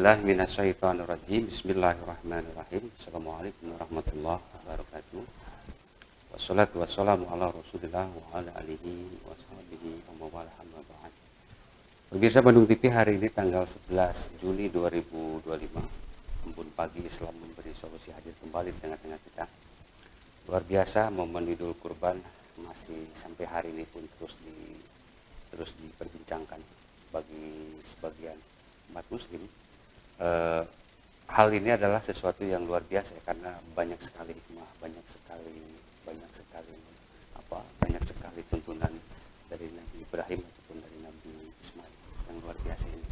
billahi minasyaitonir rajim. Bismillahirrahmanirrahim. Assalamualaikum warahmatullahi wabarakatuh. Wassalatu wassalamu ala Rasulillah wa ala alihi wa sahbihi wa man amma ba'd. Pemirsa Bandung TV, hari ini tanggal 11 Juli 2025. Embun pagi Islam memberi solusi, hadir kembali di tengah-tengah kita. Luar biasa, momen Idul Kurban masih sampai hari ini pun terus diperbincangkan bagi sebagian umat muslim. Hal ini adalah sesuatu yang luar biasa ya, karena banyak sekali hikmah, banyak sekali tuntunan dari Nabi Ibrahim ataupun dari Nabi Ismail yang luar biasa ini.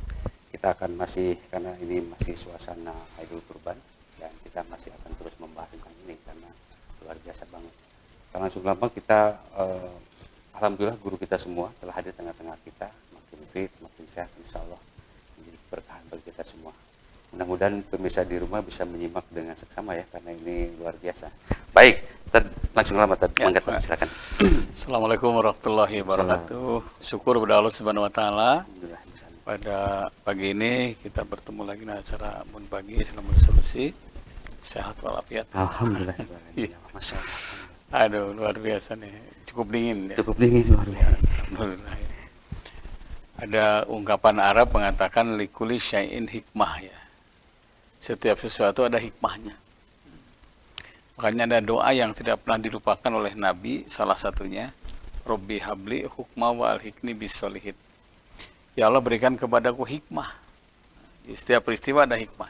Kita akan masih, karena ini masih suasana Idul Kurban, dan kita masih akan terus membahas tentang ini karena luar biasa banget. Karena langsung lama kita alhamdulillah guru kita semua telah hadir di tengah-tengah kita, makin fit, makin sehat, insya Allah menjadi berkah bagi kita semua. Mudah-mudahan pemirsa di rumah bisa menyimak dengan seksama ya, karena ini luar biasa. Baik, langsung lama mangga, silakan. Assalamualaikum warahmatullahi wabarakatuh. Syukur kepada Allah Subhanahu wa taala. Pada pagi ini kita bertemu lagi dengan acara Embun Pagi Islam Solusi. Sehat walafiat. Alhamdulillah. Masya Allah. Aduh, luar biasa nih. Cukup dingin ya. Cukup dingin luar biasa. Alhamdulillah. Ada ungkapan Arab mengatakan likuli syai'in hikmah ya. Setiap sesuatu ada hikmahnya. Makanya ada doa yang tidak pernah dilupakan oleh Nabi, salah satunya Robbi habli hukma wa al-hikni bisolihin. Ya Allah, berikan kepadaku hikmah. Di setiap peristiwa ada hikmah.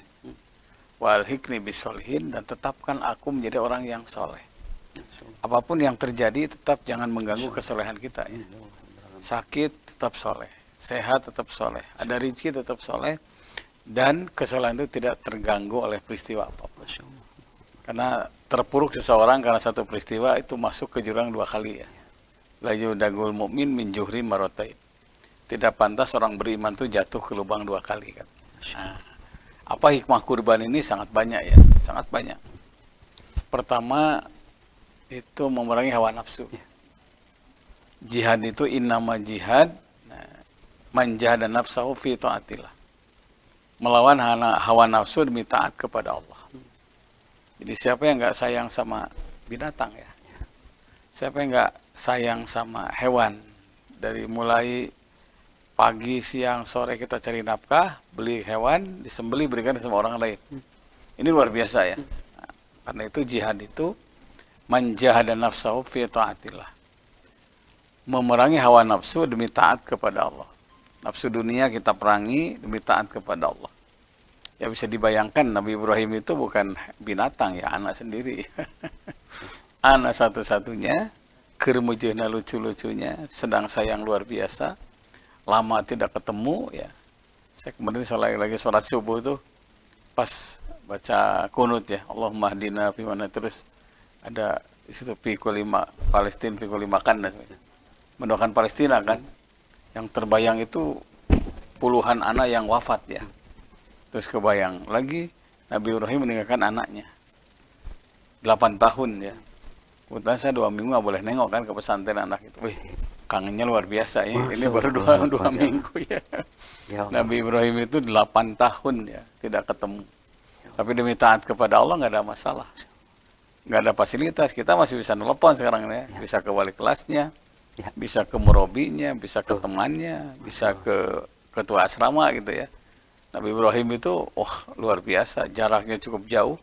Wa al-hikni bisolihin, dan tetapkan aku menjadi orang yang soleh. Apapun yang terjadi, tetap jangan mengganggu kesolehan kita ya. Sakit tetap soleh, sehat tetap soleh, ada rezeki tetap soleh, dan kesolehan itu tidak terganggu oleh peristiwa apapun. Karena terpuruk seseorang karena satu peristiwa itu masuk ke jurang dua kali ya. La yudagul mu'min min juhri marotain. Tidak pantas orang beriman itu jatuh ke lubang dua kali kan. Nah, apa hikmah kurban ini? Sangat banyak ya, sangat banyak. Pertama itu memerangi hawa nafsu. Jihad itu innama jihad man jahada nafsahu fi taatillah. Melawan hawa nafsu demi taat kepada Allah. Jadi siapa yang nggak sayang sama binatang ya? Siapa yang nggak sayang sama hewan? Dari mulai pagi, siang, sore kita cari nafkah, beli hewan, disembeli, berikan sama orang lain. Ini luar biasa ya. Nah, karena itu jihad itu man jahada nafsahu fi taatillah. Memerangi hawa nafsu demi taat kepada Allah. Nafsu dunia kita perangi demi taat kepada Allah. Ya bisa dibayangkan Nabi Ibrahim itu bukan binatang ya, anak sendiri. Anak satu-satunya, kermujehna lucu-lucunya, sedang sayang luar biasa, lama tidak ketemu ya. Saya kemarin lagi sholat subuh tuh, pas baca kunut ya, Allahumma hdina fi mana, terus ada di situ pikul lima Palestina, pikul lima kan, mendoakan Palestina kan. Yang terbayang itu puluhan anak yang wafat ya. Terus kebayang lagi Nabi Ibrahim meninggalkan anaknya 8 tahun ya. Kebetulan saya 2 minggu nggak boleh nengok kan ke pesantren anak itu. Wih, kangennya luar biasa ya. Ini baru dua minggu ya. Nabi Ibrahim itu 8 tahun ya tidak ketemu. Tapi demi taat kepada Allah nggak ada masalah. Nggak ada fasilitas, kita masih bisa nelpon sekarang ya. Bisa ke wali kelasnya, bisa ke murabinya, bisa ke temannya, bisa ke ketua asrama gitu ya. Nabi Ibrahim itu luar biasa, jaraknya cukup jauh.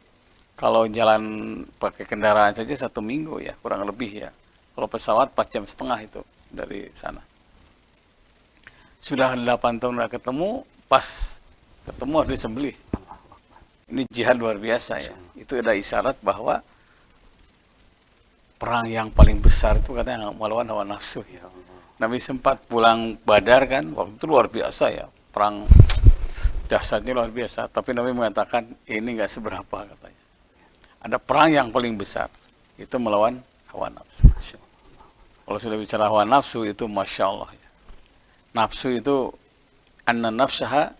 Kalau jalan pakai kendaraan saja 1 minggu ya, kurang lebih ya. Kalau pesawat 4 jam setengah itu dari sana. Sudah 8 tahun nggak ketemu, pas ketemu harus disembelih. Ini jihad luar biasa ya. Itu ada isyarat bahwa perang yang paling besar itu katanya melawan hawa nafsu ya. Nabi sempat pulang Badar kan, waktu itu luar biasa ya, perang dahsyatnya luar biasa. Tapi Nabi mengatakan ini nggak seberapa katanya. Ada perang yang paling besar, itu melawan hawa nafsu. Kalau sudah bicara hawa nafsu itu masya Allah ya. Nafsu itu anna nafsaha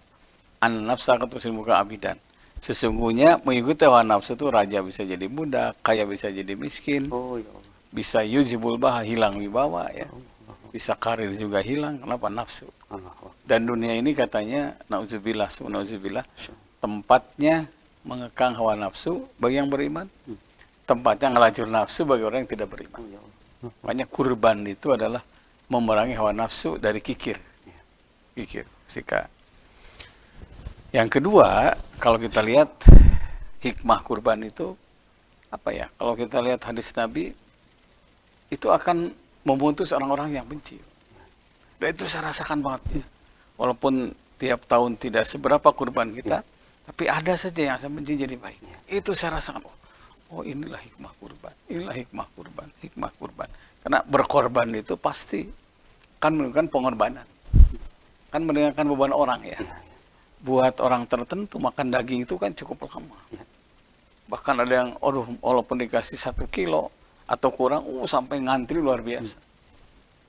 ketusil muka abidan. Sesungguhnya mengikuti hawa nafsu itu raja bisa jadi budak, kaya bisa jadi miskin, bisa yuzibul baha, hilang wibawa ya. Bisa karir juga hilang, kenapa? Nafsu. Dan dunia ini katanya, na'udzubillah, tempatnya mengekang hawa nafsu bagi yang beriman, tempatnya ngelacur nafsu bagi orang yang tidak beriman. Makanya kurban itu adalah memerangi hawa nafsu dari kikir. Kikir, sika. Yang kedua, kalau kita lihat hikmah kurban itu apa ya? Kalau kita lihat hadis Nabi, itu akan memutus orang-orang yang benci. Dan itu saya rasakan banget ya. Walaupun tiap tahun tidak seberapa kurban kita, tapi ada saja yang saya benci jadi baik. Itu saya rasakan. Oh, inilah hikmah kurban. Inilah hikmah kurban. Hikmah kurban. Karena berkorban itu pasti kan menunjukkan pengorbanan. Kan meringankan beban orang ya. Buat orang tertentu makan daging itu kan cukup lama. Bahkan ada yang, walaupun dikasih 1 kilo atau kurang, sampai ngantri luar biasa.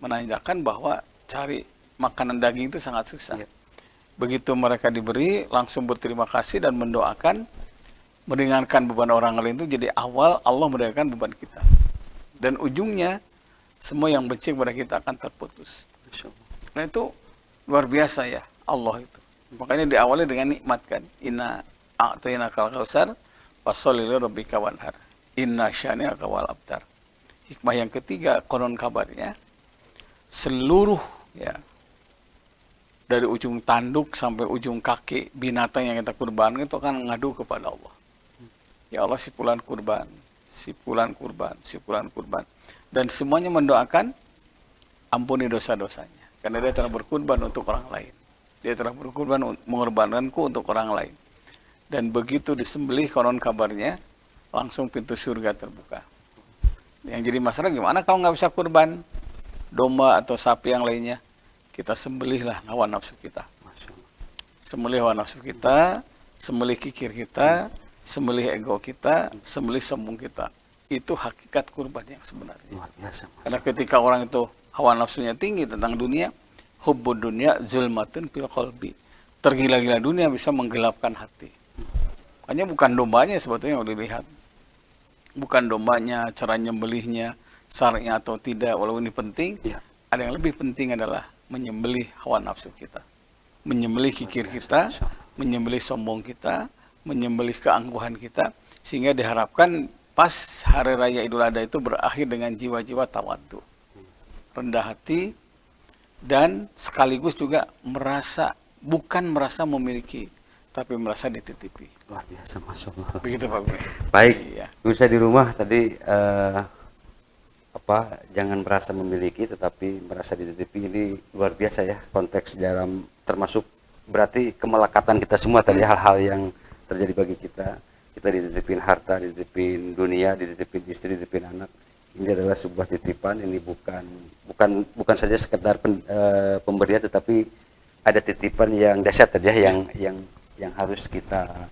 Menandakan bahwa cari makanan daging itu sangat susah. Begitu mereka diberi, langsung berterima kasih dan mendoakan, meringankan beban orang lain itu jadi awal Allah meringankan beban kita. Dan ujungnya, semua yang benci kepada kita akan terputus. Nah itu luar biasa ya, Allah itu. Makanya diawali dengan nikmat kan. Inna a'tainakal kautsar fasholli li rabbika wanhar. Inna syani'aka wal abtar. Hikmah yang ketiga, konon kabarnya, seluruh ya dari ujung tanduk sampai ujung kaki binatang yang kita kurbankan itu akan mengadu kepada Allah. Ya Allah, si fulan kurban, si fulan kurban, si fulan kurban. Dan semuanya mendoakan ampuni dosa-dosanya. Karena dia telah berkurban untuk orang lain. Dia telah berkurban mengorbankanku untuk orang lain. Dan begitu disembelih konon kabarnya, langsung pintu surga terbuka. Yang jadi masalah gimana kalau nggak bisa kurban domba atau sapi yang lainnya? Kita sembelihlah hawa nafsu kita. Sembelih hawa nafsu kita, sembelih kikir kita, sembelih ego kita, sembelih sombong kita. Itu hakikat kurban yang sebenarnya. Luar biasa, karena ketika orang itu hawa nafsunya tinggi tentang dunia, hubbud dunya zulmatun fil qalbi. Tergila-gila dunia bisa menggelapkan hati. Makanya bukan dombanya sebetulnya yang dilihat. Bukan dombanya, cara nyembelihnya, syar'nya atau tidak, walaupun ini penting. Ada yang lebih penting adalah menyembelih hawa nafsu kita. Menyembelih kikir kita, menyembelih sombong kita, menyembelih keangkuhan kita, sehingga diharapkan pas hari raya Idul Adha itu berakhir dengan jiwa-jiwa tawadhu, rendah hati, dan sekaligus juga bukan merasa memiliki, tapi merasa dititipi. Luar biasa, Masya Allah. Begitu Pak Guru. Baik, Iya. bisa di rumah tadi jangan merasa memiliki tetapi merasa dititipi, ini luar biasa ya konteks dalam, termasuk berarti kemelekatan kita semua tadi, hal-hal yang terjadi bagi kita dititipin harta, dititipin dunia, dititipin istri, dititipin anak. Ini adalah sebuah titipan. Ini bukan saja sekedar pemberian, tetapi ada titipan yang dahsyat tadi ya, yang harus kita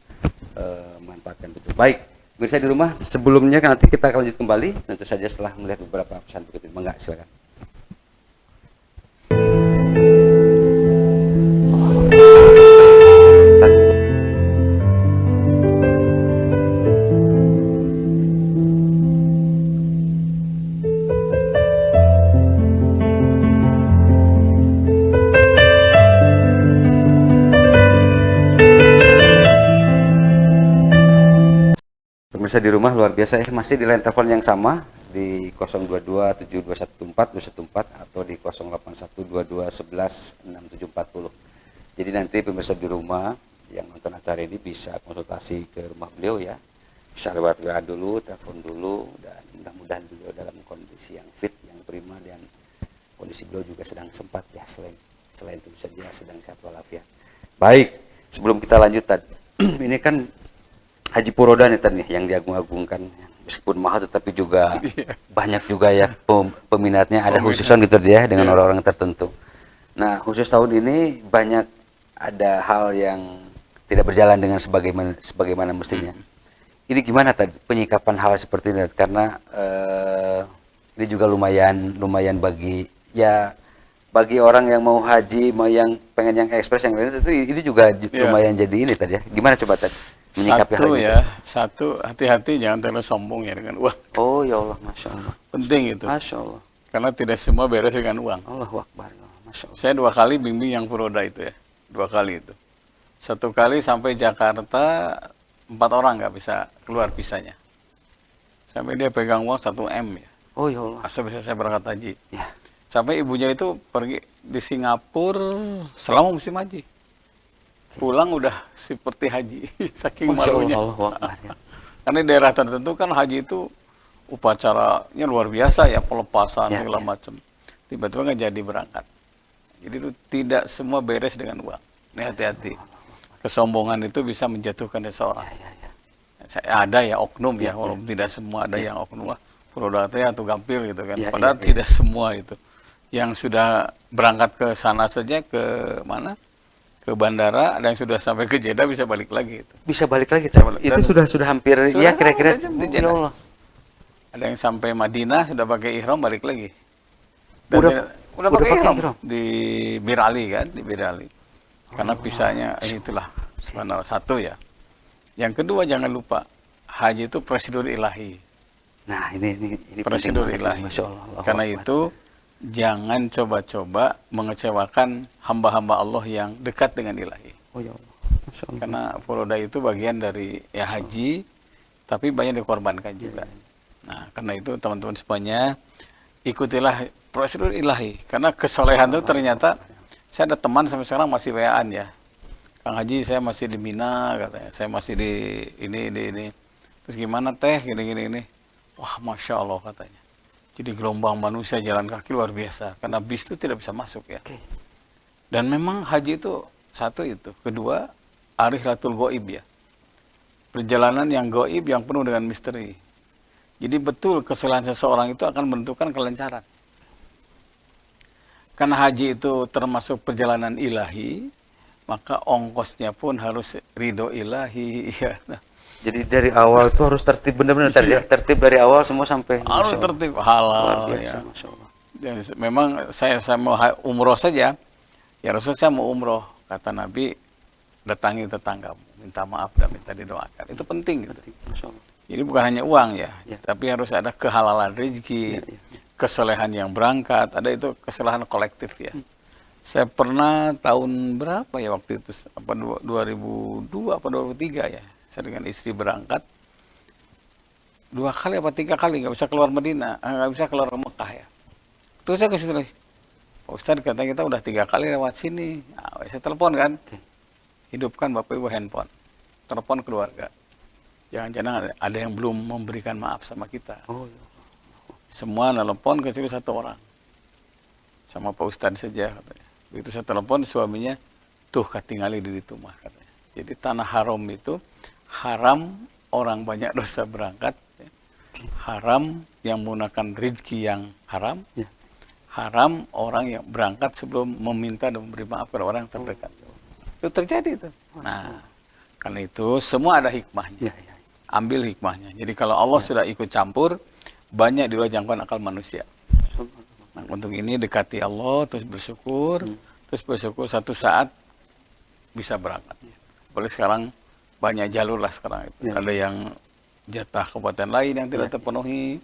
manfaatkan betul. Baik, pemirsa di rumah, sebelumnya nanti kita akan lanjut kembali tentu saja setelah melihat beberapa pesan berikut ini. Mangga, silakan. Pemirsa di rumah, luar biasa ya, masih di line telepon yang sama di 022721414 atau di 08122116740. Jadi nanti pemirsa di rumah yang nonton acara ini bisa konsultasi ke rumah beliau ya, bisa lewat WA dulu, telepon dulu, dan mudah-mudahan beliau dalam kondisi yang fit, yang prima, dan kondisi beliau juga sedang sempat ya, selain itu saja sedang sehat walafiat. Baik, sebelum kita lanjut tadi, ini kan Haji Puroda nih tadi yang diagung-agungkan, meskipun mahal tetapi juga banyak juga ya peminatnya, ada khususan gitu dia dengan orang-orang tertentu. Nah, khusus tahun ini banyak ada hal yang tidak berjalan dengan sebagaimana mestinya. Ini gimana tadi penyikapan hal seperti ini? Karena ini juga lumayan bagi orang yang mau haji, mau yang pengen yang ekspres yang lain, itu ini juga lumayan jadi ini tadi ya. Gimana coba tadi menyikapi hal ini? Satu, hati-hati jangan terlalu sombong ya dengan uang. Oh ya Allah, Masya Allah. Penting itu. Masya Allah. Karena tidak semua beres dengan uang. Allahu Akbar. Masya Allah. Saya 2 kali bimbing yang Puroda itu ya. 2 kali itu. Satu kali sampai Jakarta 4 orang nggak bisa keluar visanya. Sampai dia pegang uang 1 M ya. Oh ya Allah. Asal bisa saya berangkat haji. Ya. Sampai ibunya itu pergi di Singapura selama musim haji. Pulang udah seperti haji, saking Masya malunya. Allah, Allahu Akbar, ya. Karena di daerah tertentu kan haji itu upacaranya luar biasa ya, pelepasan Ya, segala ya. macam. Tiba-tiba nggak jadi berangkat. Jadi itu tidak semua beres dengan uang. Ini hati-hati. Kesombongan itu bisa menjatuhkan seseorang. Ya, ya. Ada ya oknum ya, Ya, walaupun tidak semua, ada yang oknum lah, produktnya atau gampil gitu kan. Ya, Padahal ya, ya. tidak semua itu. Yang sudah berangkat ke sana saja, ke mana? Ke bandara, ada yang sudah sampai ke Jeddah bisa balik lagi itu. Bisa balik lagi. Bisa balik. Itu sudah hampir Sudah ya kira-kira. sampai di Ya Jeddah. Allah. Ada yang sampai Madinah sudah pakai ihram balik lagi. Udah pakai pakai ihram ihram? di Bir Ali kan, di Bir Ali. Karena pisahnya itulah subhanallah satu ya. Yang kedua jangan lupa, haji itu prosedur ilahi. Nah, ini Prosedur penting banget, ilahi. Masya Allah. Allahu Karena Akbar. itu jangan coba-coba mengecewakan hamba-hamba Allah yang dekat dengan ilahi. Oh ya Allah. Masya Allah. Karena furoda itu bagian dari ya haji, tapi banyak dikorbankan juga. Nah, karena itu teman-teman semuanya ikutilah prosedur ilahi. Karena kesolehan itu ternyata, saya ada teman sampai sekarang masih WA-an ya. Kang Haji, saya masih di Mina katanya, saya masih di ini. Terus gimana teh, gini. Wah, Masya Allah katanya. Jadi gelombang manusia jalan kaki luar biasa. Karena bis itu tidak bisa masuk ya. Oke. Dan memang haji itu satu itu. Kedua, arihlatul goib ya. Perjalanan yang goib yang penuh dengan misteri. Jadi betul kesalahan seseorang itu akan menentukan kelancaran. Karena haji itu termasuk perjalanan ilahi, maka ongkosnya pun harus ridho ilahi. Ya. Jadi dari awal tuh harus tertib benar-benar tertib dari awal semua sampai Harus Masya Allah. tertib Luar halal biasa, ya. Masya Allah. Dan memang saya mau umroh saja. Ya Rasul, saya mau umroh, kata Nabi, datangi tetanggamu, minta maaf dan minta didoakan. Itu penting gitu. Masya Allah. Jadi bukan hanya uang ya, Ya. tapi harus ada kehalalan rezeki, Ya. kesalehan yang berangkat, ada itu kesalahan kolektif ya. Saya pernah tahun berapa ya waktu itu, apa 2002 apa 2003 ya, saya dengan istri berangkat 2 kali apa 3 kali nggak bisa keluar Madinah, nggak bisa keluar Mekah ya. Terus saya ke situ lagi, Pak Ustadz kata kita udah 3 kali lewat sini, nah, saya telepon kan, hidupkan Bapak Ibu handphone, telepon keluarga. Jangan-jangan ada yang belum memberikan maaf sama kita. Oh, ya. Semua nelpon kecuali 1 orang. Sama Pak Ustadz saja katanya. Begitu saya telepon suaminya, tuh katingali di itu mah katanya. Jadi tanah haram itu haram orang banyak dosa berangkat. Ya. Haram yang menggunakan rezeki yang haram. Ya. Haram orang yang berangkat sebelum meminta dan memberi maaf kepada orang terdekat. Itu terjadi itu. Nah, karena itu semua ada hikmahnya. Ya, ya. Ambil hikmahnya. Jadi kalau Allah sudah ikut campur, banyak di luar jangkauan akal manusia. Nah, untuk ini dekati Allah, terus bersyukur, satu saat bisa berangkat. Apalagi sekarang banyak jalur lah sekarang itu. Ya. Ada yang jatah kabupaten lain yang tidak terpenuhi.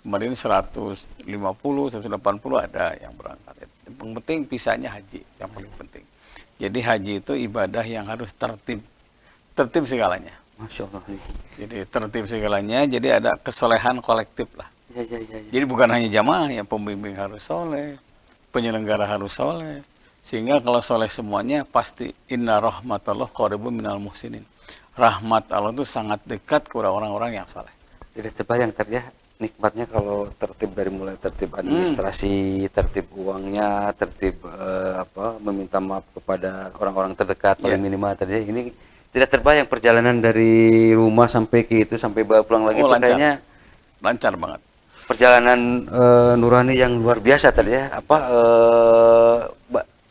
Kemarin 150, 180 ada yang berangkat. Yang penting pisahnya haji, yang paling penting. Jadi haji itu ibadah yang harus tertib segalanya. Masya Allah. Jadi tertib segalanya, jadi ada kesolehan kolektif lah. Ya. Jadi bukan hanya jamaah, ya pembimbing harus soleh, penyelenggara harus soleh. Sehingga kalau soleh semuanya, pasti inna rahmatallah qaribun minal muhsinin. Rahmat Allah itu sangat dekat kepada orang-orang yang soleh. Tidak terbayang tadi ya nikmatnya kalau tertib dari mulai tertib administrasi, tertib uangnya, tertib meminta maaf kepada orang-orang terdekat paling minimal tadi ya. Ini tidak terbayang perjalanan dari rumah sampai ke itu sampai bawa pulang lagi itu lancar. kayaknya Lancar banget. perjalanan nurani yang luar biasa tadi ya.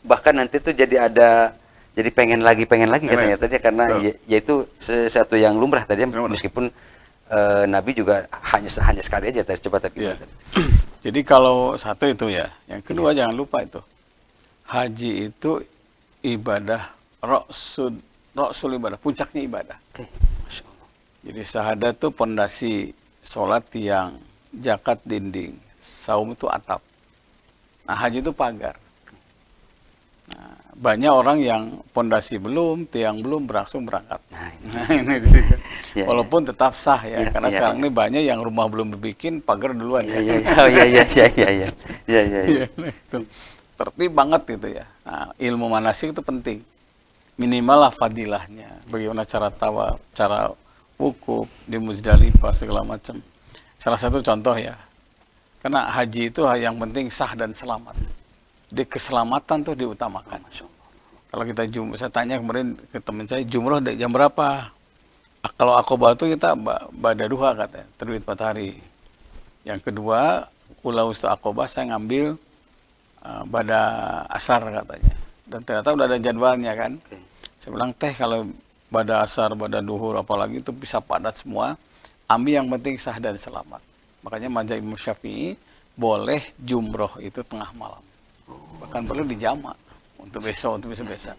Bahkan nanti tuh jadi pengen lagi katanya tadi karena yaitu sesuatu yang lumrah tadi ya, meskipun Nabi juga hanya sekali aja tadi coba tadi. Ya. Jadi kalau satu itu ya, yang kedua jangan lupa itu haji itu ibadah Rasul ibadah, puncaknya ibadah. Oke. Masya Allah. Jadi syahadat itu pondasi, sholat tiang, zakat dinding, saum itu atap. Nah haji itu pagar. Nah, banyak orang yang pondasi belum, tiang belum, berangsur berangkat. Nah, Nah, ini di situ. Ya, Walaupun tetap sah ya, Ya, karena ya, sekarang ya. ini banyak yang rumah belum dibikin, pagar duluan Ya, ya. ya, ya, oh, ya, ya, ya, ya, ya, ya, ya, ya. Iya, nah, itu tertib banget gitu ya. Nah, ilmu manasik itu penting. Minimal lah fadilahnya. Bagaimana cara tawa, cara wukuf di Muzdalifah segala macam. Salah satu contoh ya. Karena haji itu yang penting sah dan selamat. Di keselamatan tuh diutamakan. Masya Allah. Kalau kita saya tanya kemarin ke teman saya, jumroh jam berapa? Kalau Aqobah itu kita pada duha katanya, terbit matahari. Yang kedua, Ula Usta Aqobah saya ngambil pada asar katanya. Dan ternyata udah ada jadwalnya kan. Oke. Saya bilang kalau pada asar, pada duhur, apalagi itu bisa padat semua. Ambil yang penting sah dan selamat. Makanya mazhab Imam Syafi'i boleh jumroh itu tengah malam. Bahkan perlu dijama untuk besok, untuk besok-besok.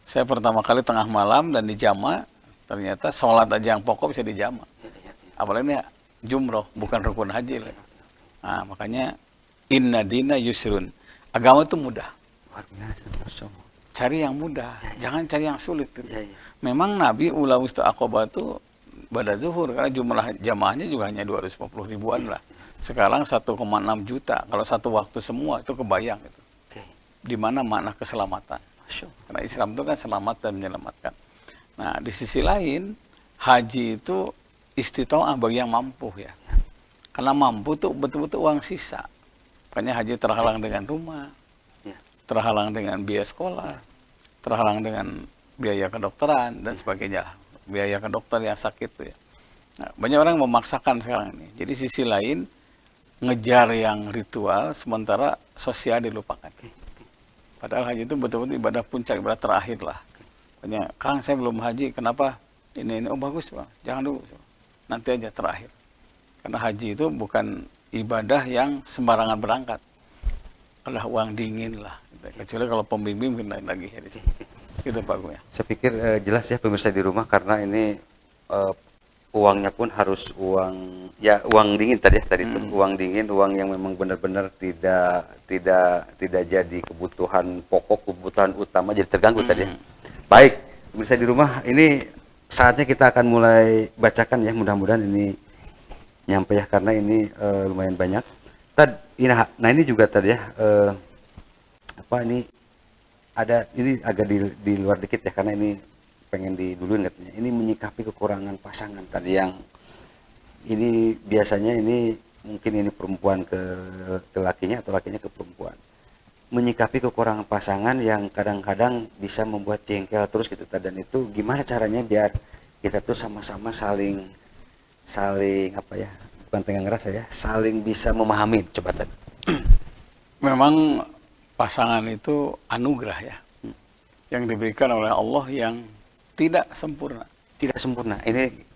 Saya pertama kali tengah malam dan dijama, ternyata sholat aja yang pokok bisa dijama. Apalagi ini jumroh, bukan rukun haji. Nah, makanya inna dina yusrun. Agama itu mudah. Luar biasa, Masya Allah. Cari yang mudah, jangan cari yang sulit. Gitu. Ya, ya. Memang Nabi Ula Usta Aqobah itu pada zuhur, karena jumlah jamaahnya juga hanya 250 ribuan lah. Sekarang 1,6 juta. Kalau satu waktu semua itu kebayang. Gitu. Oke. Di mana makna keselamatan. Masya Allah. Karena Islam itu kan selamat dan menyelamatkan. Nah, di sisi lain, haji itu istitoah bagi yang mampu ya. Karena mampu tuh betul-betul uang sisa. Makanya haji terhalang dengan rumah, Ya. terhalang dengan biaya sekolah, terhalang dengan biaya kedokteran, dan sebagainya. Biaya ke dokter yang sakit tuh ya. Nah, banyak orang memaksakan sekarang ini. Jadi sisi lain, ngejar yang ritual, sementara sosial dilupakan. Padahal haji itu betul-betul ibadah puncak, ibadah terakhir lah. Banyak, Kang saya belum haji, kenapa? Ini, oh bagus Bang, jangan dulu. Nanti aja terakhir. Karena haji itu bukan ibadah yang sembarangan berangkat. Kalau uang dingin lah. Kecuali kalau pembimbing mungkin lain lagi. Ya, gitu Pak Gu ya. Saya pikir jelas ya pemirsa di rumah, karena ini uangnya pun harus uang dingin tadi ya, itu uang dingin, uang yang memang benar-benar tidak jadi kebutuhan pokok, kebutuhan utama, jadi terganggu tadi ya. Baik, pemirsa di rumah, ini saatnya kita akan mulai bacakan ya, mudah-mudahan ini nyampe ya, karena ini lumayan banyak. Nah ini juga tadi ya, ini ada, ini agak di luar dikit ya, karena ini pengen diduluin katanya. Ini menyikapi kekurangan pasangan tadi, yang ini biasanya ini mungkin ini perempuan ke lakinya atau lakinya ke perempuan. Menyikapi kekurangan pasangan yang kadang-kadang bisa membuat jengkel terus gitu. Dan itu gimana caranya biar kita tuh sama-sama saling apa ya, bukan tengah ngerasa ya, saling bisa memahami. Coba tadi. Memang pasangan itu anugerah ya, yang diberikan oleh Allah yang tidak sempurna. Tidak sempurna.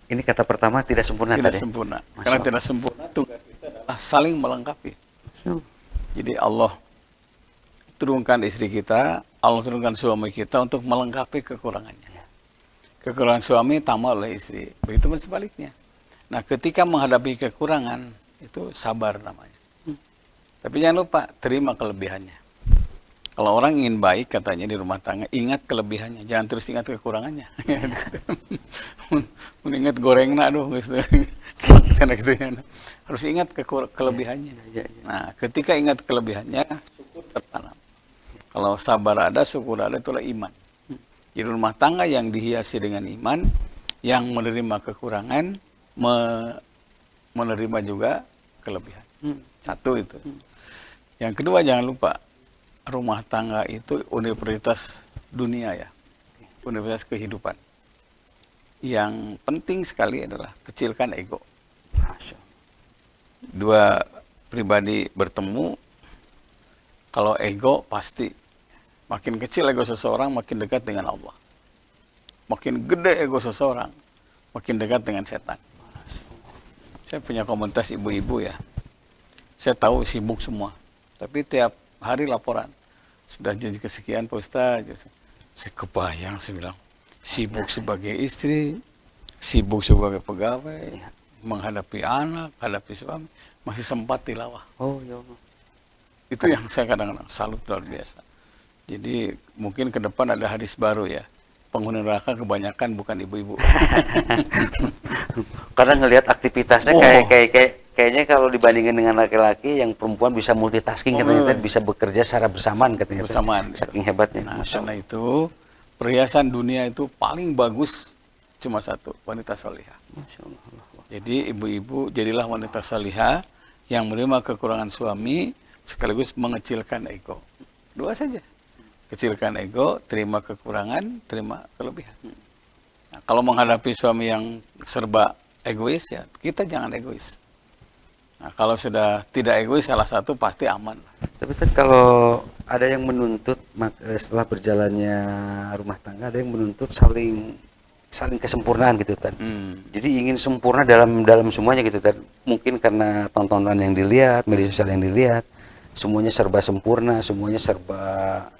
Ini kata pertama, tidak sempurna. Tidak tadi. sempurna. Masya Karena Allah. tidak sempurna, tugas kita adalah saling melengkapi. Jadi Allah turunkan istri kita, Allah turunkan suami kita untuk melengkapi kekurangannya. Kekurangan suami tambah oleh istri. Begitu pun sebaliknya. Nah, ketika menghadapi kekurangan, itu sabar namanya. Tapi jangan lupa, terima kelebihannya. Kalau orang ingin baik, katanya di rumah tangga, ingat kelebihannya, jangan terus ingat kekurangannya. Mengingat gorengnya, aduh, gitu. Harus ingat kelebihannya. Nah, ketika ingat kelebihannya, syukur tertanam. Kalau sabar ada, syukur ada, itulah iman. Di rumah tangga yang dihiasi dengan iman, yang menerima kekurangan, menerima juga kelebihan. Satu itu. Yang kedua, jangan lupa, rumah tangga itu universitas dunia ya, universitas kehidupan. Yang penting sekali adalah kecilkan ego. Dua pribadi bertemu, kalau ego pasti makin kecil ego seseorang, makin dekat dengan Allah. Makin gede ego seseorang, makin dekat dengan setan. Saya punya komunitas ibu-ibu ya. Saya tahu sibuk semua, tapi tiap hari laporan. Sudah jadi kesekian Pak Ustaz. Saya kebayang, saya bilang, sibuk sebagai istri, sibuk sebagai pegawai, menghadapi anak, hadapi suami, masih sempat tilawah. Oh ya Allah. Itu yang saya kadang-kadang salut luar biasa. Jadi mungkin ke depan ada hadis baru ya. Penghuni neraka kebanyakan bukan ibu-ibu. Karena ngelihat aktivitasnya Oh. kayaknya kalau dibandingin dengan laki-laki, yang perempuan bisa multitasking katanya, bisa bekerja secara bersamaan katanya. Bersamaan. Saking hebatnya. Nah, Masya karena Allah. itu perhiasan dunia itu paling bagus cuma satu, wanita salihah. Masya Allah. Jadi ibu-ibu jadilah wanita salihah yang menerima kekurangan suami sekaligus mengecilkan ego. Dua saja. Kecilkan ego, terima kekurangan, terima kelebihan. Nah, kalau menghadapi suami yang serba egois ya, kita jangan egois. Nah, kalau sudah tidak egois salah satu pasti aman. Tapi kan kalau ada yang menuntut setelah berjalannya rumah tangga, ada yang menuntut saling kesempurnaan gitu kan. Jadi ingin sempurna dalam semuanya gitu kan. Mungkin karena tontonan yang dilihat, media sosial yang dilihat, semuanya serba sempurna, semuanya serba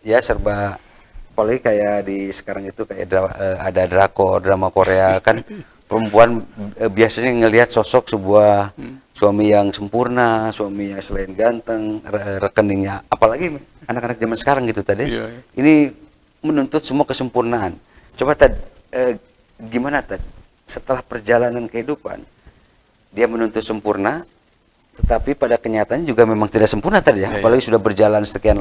apalagi kayak di sekarang itu kayak ada drama Korea kan, perempuan biasanya ngelihat sosok sebuah suami yang sempurna, suami yang selain ganteng, rekeningnya, apalagi anak-anak zaman sekarang gitu tadi. Iya. Ini menuntut semua kesempurnaan. Coba gimana setelah perjalanan kehidupan dia menuntut sempurna, tetapi pada kenyataannya juga memang tidak sempurna ya. Apalagi sudah berjalan sekian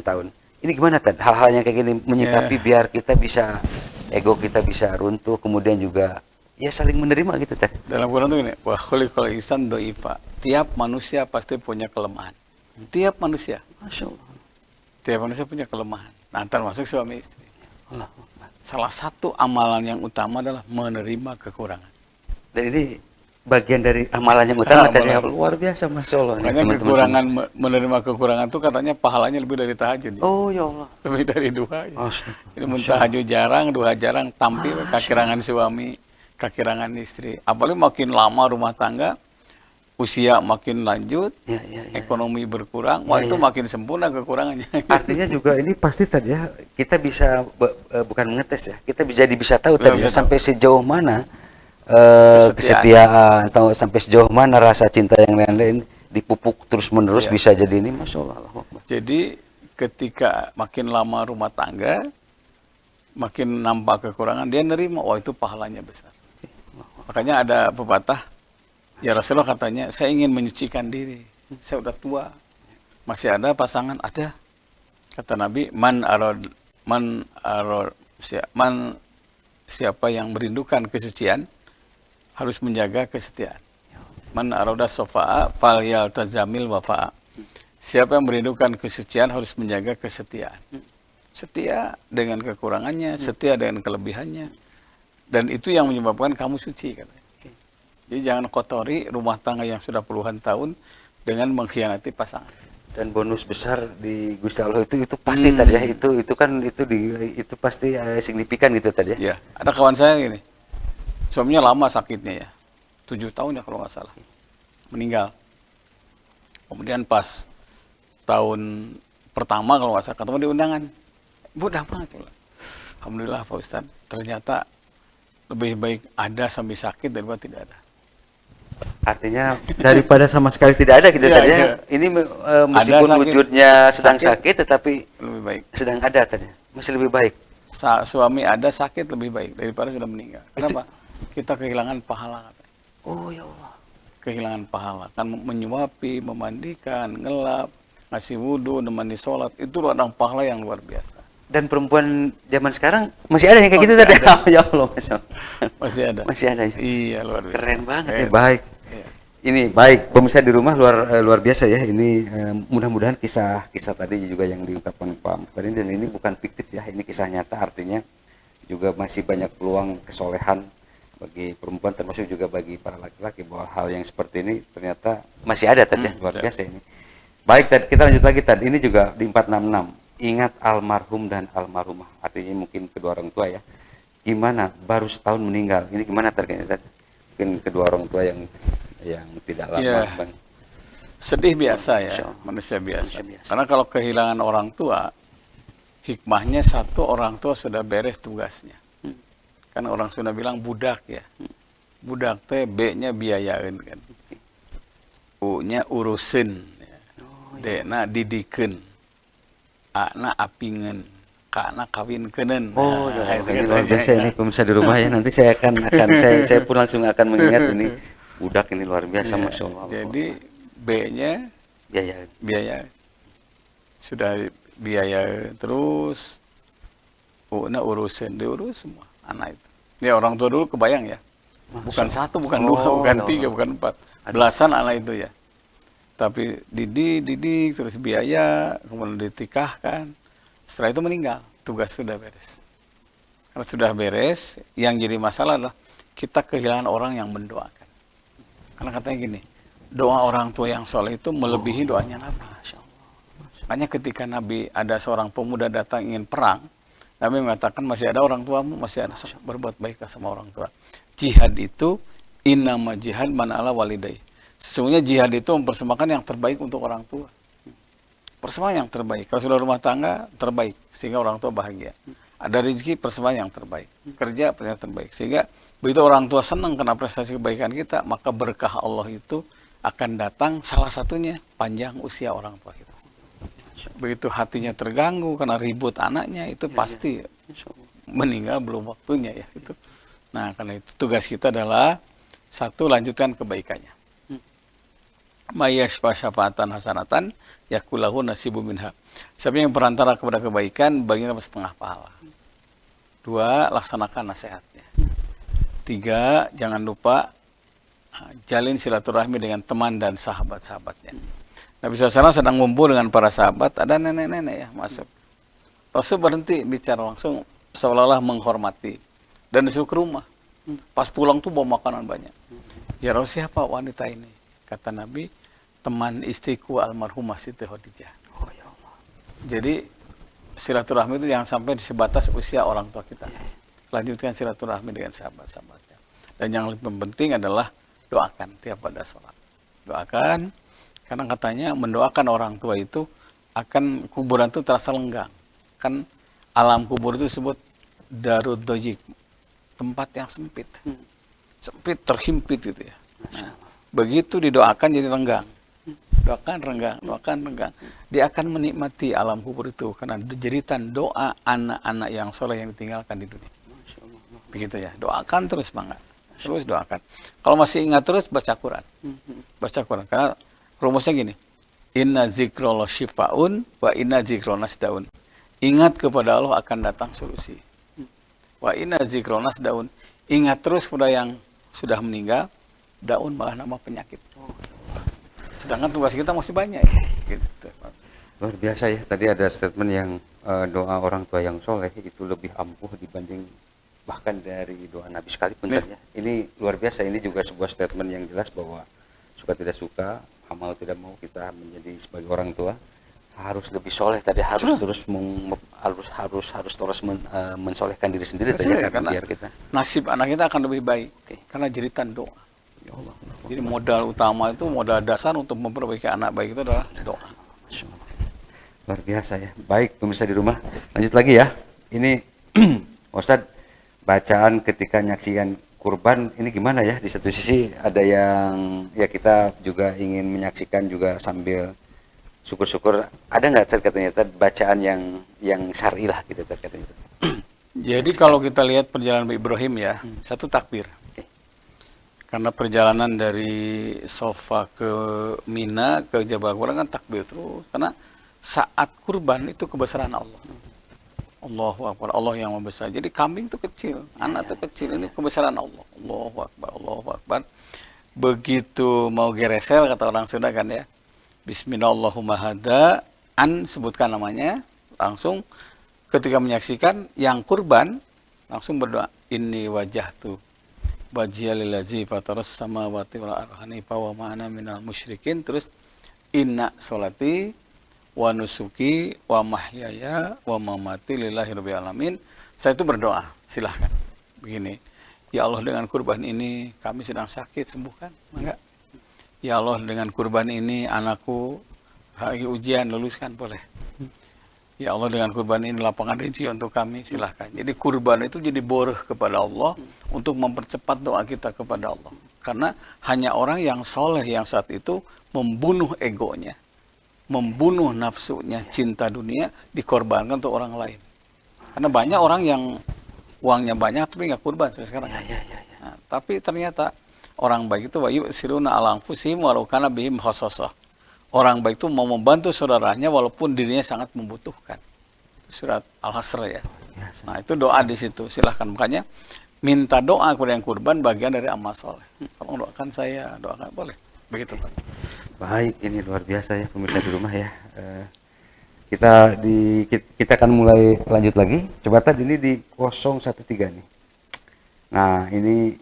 tahun. Ini gimana hal-hal yang kayak gini menyikapi biar kita bisa, ego kita bisa runtuh, kemudian juga ya saling menerima gitu Dalam Quran itu gini, wa khuliqal insan dha'ifa. Tiap manusia pasti punya kelemahan. Tiap manusia. Masya Allah. Tiap manusia punya kelemahan. Nah, termasuk suami istri. Allah. Salah satu amalan yang utama adalah menerima kekurangan. Dan ini bagian dari amalan yang utama luar biasa, Masya Allah. Makanya kekurangan, menerima kekurangan itu katanya pahalanya lebih dari tahajud. Oh ya Allah. Lebih dari duha. Ya. Oh, Ini tahajud jarang, duha jarang, tampil kekurangan suami, kekurangan istri. Apalagi makin lama rumah tangga, usia makin lanjut, ekonomi berkurang, itu makin sempurna kekurangannya. Artinya juga ini pasti ya, kita bisa bukan mengetes ya, kita bisa tahu sampai sejauh mana kesetiaan, atau sampai sejauh mana rasa cinta yang lain-lain dipupuk terus-menerus bisa jadi ini, Masya Allah. Jadi ketika makin lama rumah tangga, makin nampak kekurangan, dia nerima, itu pahalanya besar. Makanya ada pepatah, ya Rasulullah katanya, saya ingin menyucikan diri, saya udah tua, masih ada pasangan, ada. Kata Nabi, siapa yang merindukan kesucian, harus menjaga kesetiaan. Man arada sofa'a fal yaltazamil wafa'a. Siapa yang merindukan kesucian harus menjaga kesetiaan. Setia dengan kekurangannya, setia dengan kelebihannya. Dan itu yang menyebabkan kamu suci, katanya. Jadi jangan kotori rumah tangga yang sudah puluhan tahun dengan mengkhianati pasangan. Dan bonus besar di Gusti Allah itu pasti ya, itu pasti signifikan gitu ya. Ya, ada kawan saya gini. Suaminya lama sakitnya ya. 7 tahun ya kalau nggak salah. Meninggal. Kemudian pas tahun pertama kalau nggak salah ketemu di undangan. Bu, udah banget. Alhamdulillah Pak Ustadz. Ternyata lebih baik ada sampai sakit daripada tidak ada. Artinya daripada sama sekali tidak ada gitu ya. Ini meskipun wujudnya sedang sakit tetapi lebih baik. Sedang ada masih lebih baik. Suami ada sakit lebih baik daripada sudah meninggal. Kenapa? Kita kehilangan pahala. Oh ya Allah. Kehilangan pahala. Kan menyuapi, memandikan, ngelap, ngasih wudhu, nemani sholat. Itu adalah pahala yang luar biasa. Dan perempuan zaman sekarang masih ada yang kayak gitu tadi. Ya Allah, masih ada. Masih ada. Iya, luar biasa. Keren banget ya, baik. Iya. Ini baik, pemirsa di rumah luar biasa ya. Ini mudah-mudahan kisah tadi juga yang diungkapkan Pak Mukhtar ini, dan ini bukan fiktif ya, ini kisah nyata, artinya juga masih banyak peluang kesolehan bagi perempuan, termasuk juga bagi para laki-laki, bahwa hal yang seperti ini ternyata masih ada tadi. Luar biasa ini. Baik, kita lanjut lagi tadi. Ini juga di 466. Ingat almarhum dan almarhumah, artinya mungkin kedua orang tua ya. Gimana baru setahun meninggal, ini gimana terkait mungkin kedua orang tua yang tidak lama ya, sedih biasa ya, manusia biasa. Karena kalau kehilangan orang tua, hikmahnya satu, orang tua sudah beres tugasnya. Kan orang sudah bilang budak ya, budak teh B-nya biayain kan, U-nya urusin, D-na didikin. anak apingen, kana kawin kenen. Oh, Nah, ya, itu ini katanya, luar biasa ya. ini pemirsa di rumah ya. Nanti saya pun langsung akan mengingat ini budak ini luar biasa, Ya, masya Allah. jadi B-nya Biaya. biaya, sudah biaya terus, urusan diurus semua anak itu. Ya orang tua dulu kebayang ya, bukan satu, bukan dua, bukan ya tiga, Allah. bukan empat, belasan anak itu ya. Tapi didik terus biaya, kemudian ditikahkan. Setelah itu meninggal, tugas sudah beres. Karena sudah beres, yang jadi masalah adalah kita kehilangan orang yang mendoakan. Karena katanya gini, doa orang tua yang soleh itu melebihi doanya Nabi. Makanya ketika Nabi ada seorang pemuda datang ingin perang, Nabi mengatakan masih ada orang tuamu, masih ada, berbuat baiklah sama orang tua. Jihad itu innama jihad man ala walidai. Sesungguhnya jihad itu mempersembahkan yang terbaik untuk orang tua. Persembahan yang terbaik. Kalau sudah rumah tangga, terbaik. Sehingga orang tua bahagia. Ada rezeki, persembahan yang terbaik. Kerja, persembahan yang terbaik. Sehingga begitu orang tua senang karena prestasi kebaikan kita, maka berkah Allah itu akan datang, salah satunya panjang usia orang tua kita. Begitu hatinya terganggu karena ribut anaknya, itu pasti meninggal belum waktunya ya. Itu. Nah, karena itu tugas kita adalah satu, lanjutkan kebaikannya. Mayyashfa syafa'atan hasanatan yakulahu nasibu minha. Siapa yang perantara kepada kebaikan, baginya setengah pahala. 2, laksanakan nasihatnya. 3, jangan lupa jalin silaturahmi dengan teman dan sahabat-sahabatnya. Nabi SAW sedang ngumpul dengan para sahabat, ada nenek-nenek ya masuk. Rasul berhenti bicara langsung, seolah-olah menghormati. Dan disuruh ke rumah. Pas pulang tuh bawa makanan banyak. Ya Rasul, siapa wanita ini? Kata Nabi, teman istriku almarhumah Siti Khadijah. Oh ya Allah. Jadi silaturahmi itu jangan sampai sebatas usia orang tua kita. Lanjutkan silaturahmi dengan sahabat-sahabatnya. Dan yang lebih penting adalah doakan tiap pada sholat. Doakan, karena katanya mendoakan orang tua itu akan kuburan itu terasa lenggang. Kan alam kubur itu disebut darud dojik, tempat yang sempit. Sempit, terhimpit gitu ya. Nah, begitu didoakan jadi renggang. Doakan renggang. Dia akan menikmati alam kubur itu karena jeritan doa anak-anak yang soleh yang ditinggalkan di dunia. Begitu ya, doakan terus banget. Terus doakan. Kalau masih ingat terus baca Quran. Baca Quran karena rumusnya gini. Inna zikrullah syifa'un wa inna zikrullah nasdaun. Ingat kepada Allah akan datang solusi. Wa inna zikrullah nasdaun. Ingat terus kepada yang sudah meninggal, daun malah nama penyakit. Sedangkan tugas kita masih banyak. Gitu. Luar biasa ya. Tadi ada statement yang doa orang tua yang soleh itu lebih ampuh dibanding bahkan dari doa Nabi sekalipun. Ya. Ini luar biasa. Ini juga sebuah statement yang jelas bahwa suka tidak suka, amal tidak mau, kita menjadi sebagai orang tua harus lebih soleh. Tadi harus terus mensolehkan diri sendiri tadi, karena biar kita nasib anak kita akan lebih baik karena jeritan doa. Ya Allah. Jadi modal utama itu, modal dasar untuk memperbaiki anak baik itu adalah doa. Luar biasa ya. Baik pemirsa di rumah, lanjut lagi ya. Ini Ustadz, bacaan ketika nyaksikan kurban ini gimana ya? Di satu sisi ada yang ya kita juga ingin menyaksikan juga sambil syukur-syukur. Ada nggak terkatanya bacaan yang syar'i lah gitu terkatanya? Jadi kalau kita lihat perjalanan Ibrahim ya, satu takbir. Karena perjalanan dari Sofa ke Mina ke Jabal Qur'an kan takbir terus. Karena saat kurban itu kebesaran Allah. Allahu Akbar, Allah yang membesar. Jadi kambing itu kecil, anak itu kecil, ini kebesaran Allah. Allahu Akbar, Allahu Akbar. Begitu mau geresel kata orang Sunda kan ya. Bismillahirrahmanirrahim. Sebutkan namanya, langsung ketika menyaksikan yang kurban langsung berdoa, inni wajjahtu wajhiya lillazi fataras samawati wal ardi wa ma ana minal musyrikin. Terus inna sholati wa nusuki wa mahyaya wa mamati lillahi rabbil alamin. Saya itu berdoa, silahkan begini, ya Allah dengan kurban ini kami sedang sakit, sembuhkan. Enggak. Ya Allah dengan kurban ini anakku lagi ujian, luluskan, boleh. Ya Allah dengan kurban ini lapangan rezeki untuk kami, silahkan. Jadi kurban itu jadi boreh kepada Allah untuk mempercepat doa kita kepada Allah. Karena hanya orang yang soleh yang saat itu membunuh egonya, membunuh nafsunya, cinta dunia, dikorbankan untuk orang lain. Karena banyak orang yang uangnya banyak tapi nggak kurban sampai sekarang. Nah, tapi ternyata orang baik itu wa yu'siruna ala anfusihim walau kana bihim khassasah. Orang baik itu mau membantu saudaranya walaupun dirinya sangat membutuhkan. Surat Al-Hasr ya. Nah, itu doa di situ. Silahkan, makanya minta doa kepada yang kurban bagian dari amal soleh. Tolong doakan saya, doakan boleh. Begitu Pak. Baik, ini luar biasa ya pemirsa di rumah ya. Kita akan mulai lanjut lagi. Coba tadi ini di 013 nih. Nah, ini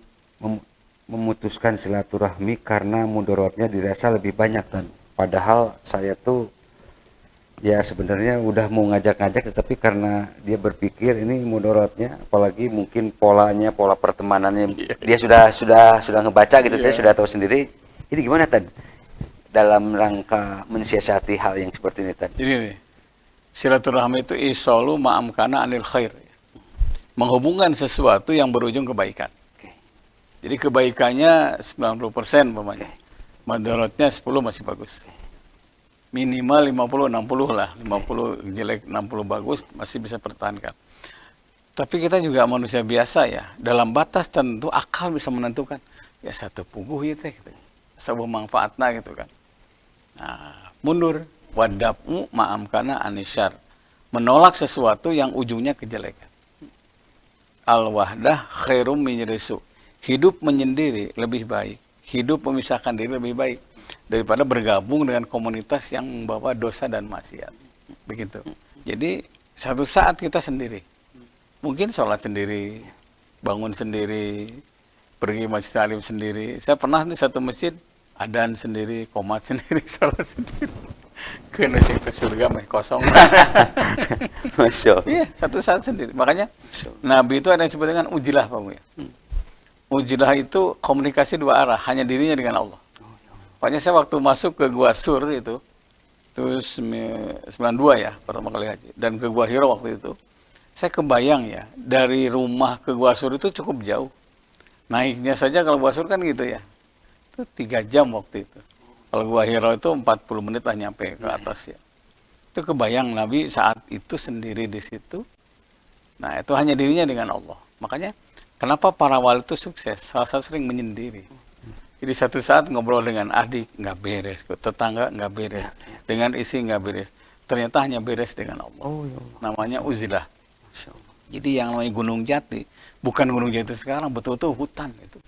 memutuskan silaturahmi karena mudorotnya dirasa lebih banyak kan. Padahal saya tuh ya sebenarnya udah mau ngajak-ngajak, tetapi karena dia berpikir ini mudorotnya, apalagi mungkin pola pertemanannya dia sudah ngebaca gitu, dia sudah tahu sendiri. Ini gimana Tan? Dalam rangka mensiasati hal yang seperti ini Tan. Jadi nih, silaturahmi itu isolu ma'amkana anil khair. Menghubungkan sesuatu yang berujung kebaikan. Jadi kebaikannya 90% umpamanya. Mudorotnya 10 masih bagus. Minimal 50-60 lah. 50 jelek, 60 bagus, masih bisa pertahankan. Tapi kita juga manusia biasa ya. Dalam batas tentu akal bisa menentukan. Ya satu puguh ya teh. Gitu. Sebuah manfaatnya gitu kan. Nah, mundur. Wadapu ma'amkana anisyar. Menolak sesuatu yang ujungnya kejelekan. Al-wahdah khairum minjirisu. Hidup menyendiri lebih baik. Hidup memisahkan diri lebih baik daripada bergabung dengan komunitas yang membawa dosa dan maksiat. Begitu. Jadi satu saat kita sendiri. Mungkin sholat sendiri, bangun sendiri, pergi masjid alim sendiri. Saya pernah di satu masjid, adzan sendiri, qomat sendiri, sholat sendiri. Kena cek ke surga mah kosong. Masya Allah. Iya, satu saat sendiri. Makanya Nabi itu ada yang disebut dengan ujilah, Pak ya. Ujilah itu komunikasi dua arah, hanya dirinya dengan Allah. Makanya saya waktu masuk ke Gua Sur itu 92 ya, pertama kali haji. Dan ke Gua Hiro waktu itu, saya kebayang ya, dari rumah ke Gua Sur itu cukup jauh. Naiknya saja kalau Gua Sur kan gitu ya, itu 3 jam waktu itu. Kalau Gua Hiro itu 40 menit lah nyampe ke atas ya. Itu kebayang Nabi saat itu sendiri di situ. Nah, itu hanya dirinya dengan Allah. Makanya kenapa para wali itu sukses? Salah satu sering menyendiri. Jadi satu saat ngobrol dengan adik nggak beres, tetangga nggak beres, dengan istri nggak beres. Ternyata hanya beres dengan Allah. Namanya uzilah. Jadi yang namanya Gunung Jati, bukan Gunung Jati sekarang, betul-betul hutan itu.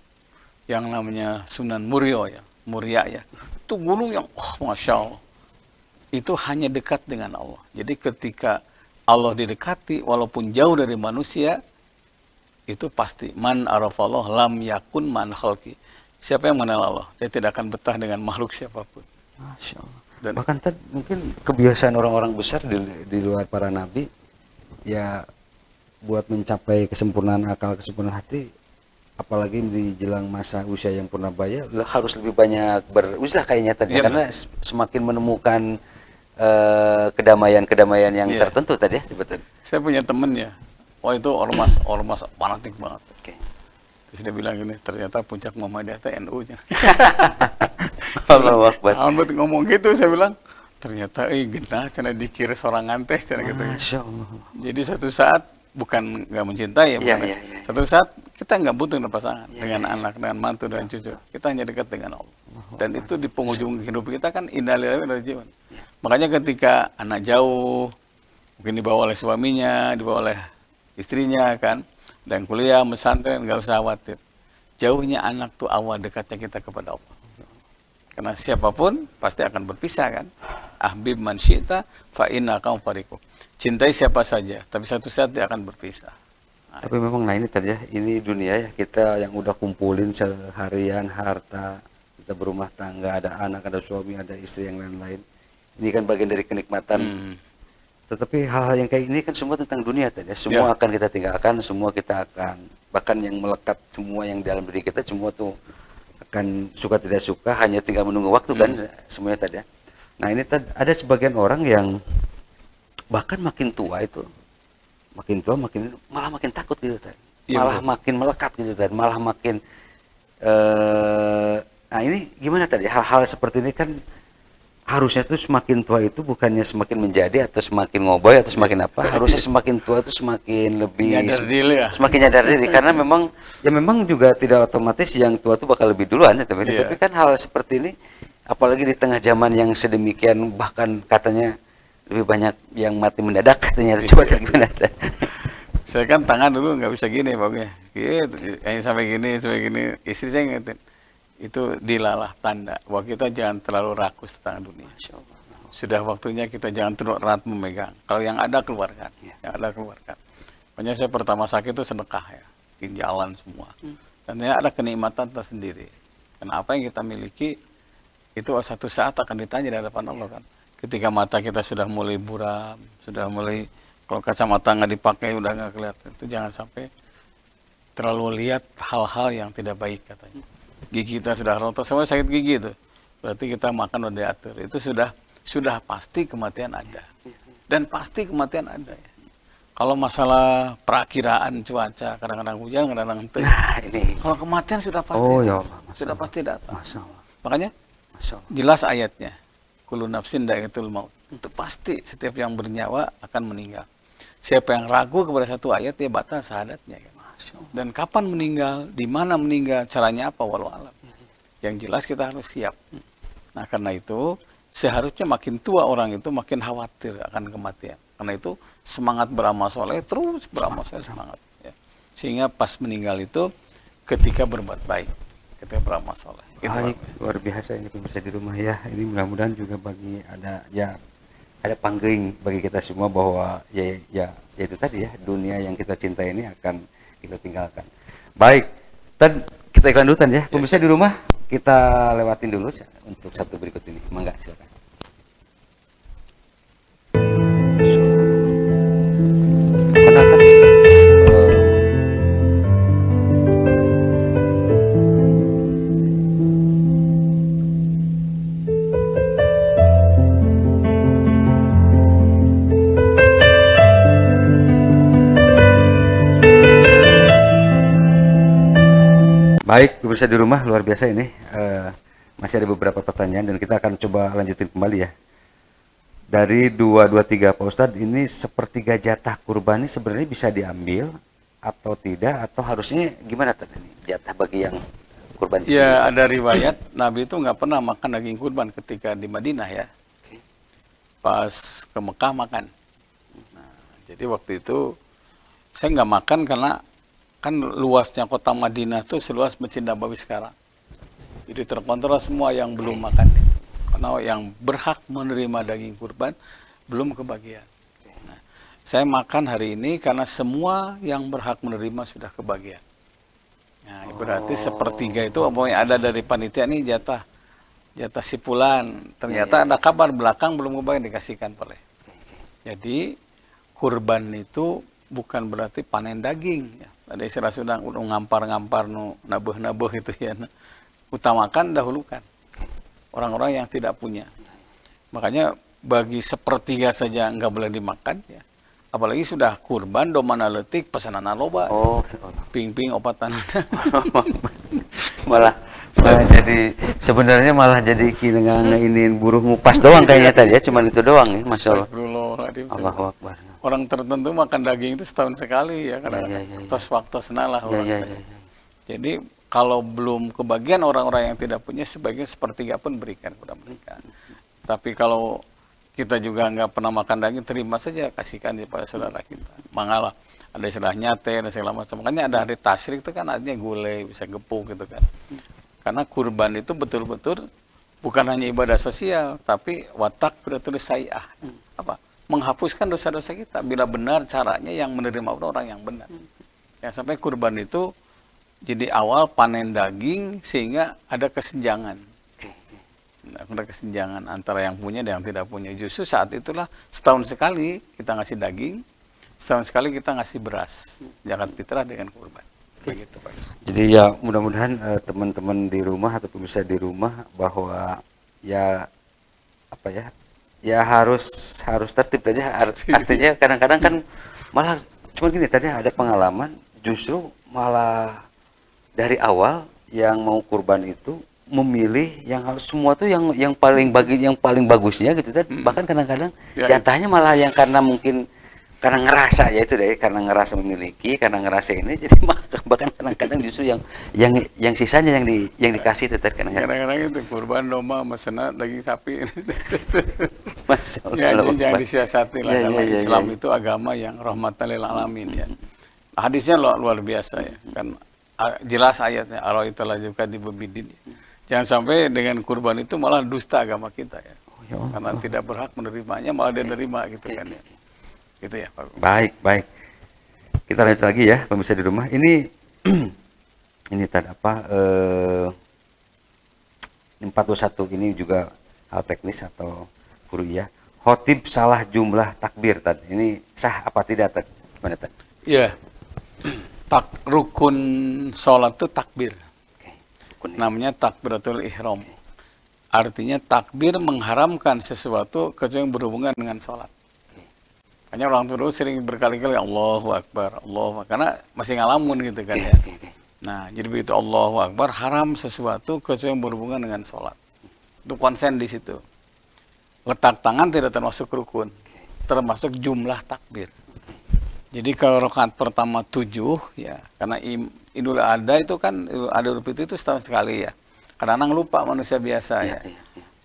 Yang namanya Sunan Muria ya, Muria ya. Itu gunung yang, Masya Allah. Itu hanya dekat dengan Allah. Jadi ketika Allah didekati, walaupun jauh dari manusia, itu pasti man arafallah lam yakun man khalqi. Siapa yang mengenal Allah, dia tidak akan betah dengan makhluk siapapun. Masya Allah. Dan bahkan mungkin kebiasaan orang-orang besar di luar para nabi ya, buat mencapai kesempurnaan akal, kesempurnaan hati, apalagi di jelang masa usia yang purnabaya, harus lebih banyak beruzlah kayaknya tadi ya, karena semakin menemukan kedamaian yang tertentu tadi ya, betul. Saya punya temen ya, itu ormas fanatik banget. Terus dia bilang gini, ternyata puncak Muhammadiyah itu NU-nya. Allahu Akbar. Betul ngomong gitu, saya bilang, ternyata genah cenah dikira seorang nganteh cenah gitu. Masya Allah. Jadi satu saat bukan nggak mencintai ya, satu saat kita nggak butuh pasangan dengan anak, dengan mantu dan cucu. Kita hanya dekat dengan Allah. Dan itu di penghujung hidup kita kan innalillahi wa inna ilaihi raji'un. Makanya ketika anak jauh, mungkin dibawa oleh suaminya, dibawa oleh istrinya kan, dan kuliah, pesantren, nggak usah khawatir. Jauhnya anak tuh awal dekatnya kita kepada Allah. Karena siapapun pasti akan berpisah kan. Ahbib man syi'ta fa inna kaum fariqu. Cintai siapa saja, tapi satu saat dia akan berpisah. Tapi memang ini tadi ya, ini dunia ya, kita yang udah kumpulin seharian harta, kita berumah tangga, ada anak, ada suami, ada istri yang lain-lain. Ini kan bagian dari kenikmatan. Tetapi hal-hal yang kayak ini kan semua tentang dunia tadi ya. Semua akan kita tinggalkan, semua kita akan, bahkan yang melekat semua yang dalam diri kita, semua tuh akan suka tidak suka, hanya tinggal menunggu waktu kan semuanya tadi ya. Nah ini ada sebagian orang yang bahkan makin tua malah makin takut gitu tadi. Malah makin melekat gitu tadi, malah makin nah ini gimana tadi, hal-hal seperti ini kan harusnya tuh semakin tua itu bukannya semakin menjadi atau semakin ngoboy atau semakin apa, harusnya semakin tua itu semakin lebih Nyadar diri ya. semakin nyadar diri, karena memang ya memang juga tidak otomatis yang tua itu bakal lebih duluan ya, tapi Iya. kan hal seperti ini apalagi di tengah zaman yang sedemikian, bahkan katanya lebih banyak yang mati mendadak katanya. Coba gimana? Saya kan tangan dulu nggak bisa gini pokoknya. Gitu, kayak sampai gini. Istri saya ngingetin. Itu dilalah tanda bahwa kita jangan terlalu rakus tentang dunia. Masya Allah. Sudah waktunya kita jangan terlalu erat memegang. Kalau yang ada keluarkan, yang ada keluarkan. Makanya saya pertama sakit itu sedekah ya, jalan semua. Dan ya ada kenikmatan tersendiri. Karena apa yang kita miliki itu satu saat akan ditanya di hadapan Allah kan. Ketika mata kita sudah mulai buram, sudah mulai kalau kacamata nggak dipakai udah nggak kelihatan. Itu jangan sampai terlalu lihat hal-hal yang tidak baik katanya. Gigi kita sudah rontok, semua sakit gigi itu. Berarti kita makan udah diatur. Itu sudah pasti kematian ada. Dan pasti kematian ada ya. Kalau masalah perakiraan cuaca, kadang-kadang hujan, kadang-kadang teh. Nah, ini. Kalau kematian sudah pasti. Oh ya Allah. Sudah pasti datang. Masya Allah. Makanya Masya Allah. jelas ayatnya. Kullu nafsin dha'iqatul maut. Itu pasti setiap yang bernyawa akan meninggal. Siapa yang ragu kepada satu ayat, dia batal syahadatnya kan. Dan kapan meninggal, di mana meninggal, caranya apa, walau alam. Yang jelas kita harus siap. Nah karena itu seharusnya makin tua orang itu makin khawatir akan kematian. Karena itu semangat beramal soleh, terus beramal soleh semangat. Ya. Sehingga pas meninggal itu ketika berbuat baik, ketika beramal soleh. Baik, luar biasa ini pemirsa di rumah ya. Ini mudah-mudahan juga bagi ada panggering bagi kita semua bahwa ya itu tadi ya, dunia yang kita cintai ini akan kita tinggalkan. Baik, dan kita iklan dulu ya. Pemirsa di rumah, kita lewatin dulu untuk satu berikut ini. Mangga, silakan. Karena kan baik, pemirsa di rumah, luar biasa ini. Masih ada beberapa pertanyaan dan kita akan coba lanjutin kembali ya. Dari 223 Pak Ustadz, ini sepertiga jatah kurban ini sebenarnya bisa diambil atau tidak, atau harusnya gimana tadi ini jatah bagi yang kurban di sini? Ya ada riwayat Nabi itu nggak pernah makan daging kurban ketika di Madinah ya. Pas ke Mekah makan. Nah, jadi waktu itu saya nggak makan karena kan luasnya kota Madinah itu seluas Masjid Nabawi sekarang. Jadi terkontrol semua yang belum makan itu. Karena yang berhak menerima daging kurban belum kebagian. Nah, saya makan hari ini karena semua yang berhak menerima sudah kebagian. Nah, berarti sepertiga itu apa yang ada dari panitia ini jatah sipulan. Ternyata ada kabar belakang belum kebagian dikasihkan oleh. Jadi kurban itu bukan berarti panen daging ya. Ada istilah sudah ngampar-ngampar nabuh-nabuh itu ya. Utamakan, dahulukan orang-orang yang tidak punya. Makanya bagi sepertiga saja nggak boleh dimakan ya. Apalagi sudah kurban domana letik pesanan loba. Oh, ping-ping opatan. malah jadi sebenarnya malah jadi ngeinin buruh ngupas doang kayaknya tadi ya, cuman itu doang ya, Masya Allah. Astagfirullahaladzim. Allahu Akbar. Orang tertentu makan daging itu setahun sekali ya, karena waktu senalah. Jadi kalau belum kebagian orang-orang yang tidak punya, sebagian sepertiga pun berikan kepada mereka. Tapi kalau kita juga nggak pernah makan daging, terima saja, kasihkan kepada saudara kita. Mangalah, ada istilah nyate, ada segala macam. Makanya ada hari tasyrik itu kan artinya gulai, bisa gepuk gitu kan. Karena kurban itu betul-betul bukan hanya ibadah sosial, tapi watak betul sayyah. Apa? Menghapuskan dosa-dosa kita bila benar caranya yang menerima orang yang benar. Yang sampai kurban itu jadi awal panen daging sehingga ada kesenjangan. Ada kesenjangan antara yang punya dan yang tidak punya. Justru saat itulah setahun sekali kita ngasih daging, setahun sekali kita ngasih beras. Zakat fitrah dengan kurban. Begitu, Pak. Jadi ya mudah-mudahan teman-teman di rumah atau pemirsa di rumah bahwa ya apa ya? Ya harus tertib aja. Artinya kadang-kadang kan malah cuma gini, tadi ada pengalaman justru malah dari awal yang mau kurban itu memilih yang harus semua tuh yang paling bagusnya gitu kan. Bahkan kadang-kadang Ya, jatahnya malah yang karena mungkin karena ngerasa ya itu deh, karena ngerasa memiliki, karena ngerasa ini jadi bahkan kadang-kadang justru yang sisanya yang dikasih itu tadi kadang-kadang. kadang-kadang itu kurban domba sama senat daging sapi. Masya Ya, Allah, jadi jangan Akbar. disiasati lah, Ya, karena ya, ya, Islam ya. itu agama yang rahmatan lil alamin ya. Hadisnya luar biasa ya, kan jelas ayatnya, Allah itu juga dibebidin. Jangan sampai dengan kurban itu malah dusta agama kita ya. Ya Allah. Karena tidak berhak menerimanya, malah dia nerima gitu kan ya. Gitu ya Pak. Baik, baik. Kita lanjut lagi ya, pemirsa di rumah. Ini ini tadi apa? 41 ini juga hal teknis atau furu'iyah. Khotib salah jumlah takbir tadi. Ini sah apa tidak tadi? Gimana tadi? Iya. Rukun sholat itu takbir. Oke. Rukun. Namanya takbiratul ihram. Artinya takbir mengharamkan sesuatu kecuali yang berhubungan dengan sholat. Makanya orang tua dulu sering berkali-kali Allahu Akbar, Allahu Akbar. Karena masih ngalamun gitu kan ya. Oke. Nah, jadi begitu Allahu Akbar, haram sesuatu kecuali yang berhubungan dengan sholat. Itu konsen di situ. Letak tangan tidak termasuk rukun, termasuk jumlah takbir. Jadi kalau rakaat pertama 7 ya, karena Idul Adha itu kan Idul Adha itu setahun sekali ya. Kadang-kadang lupa manusia biasa ya.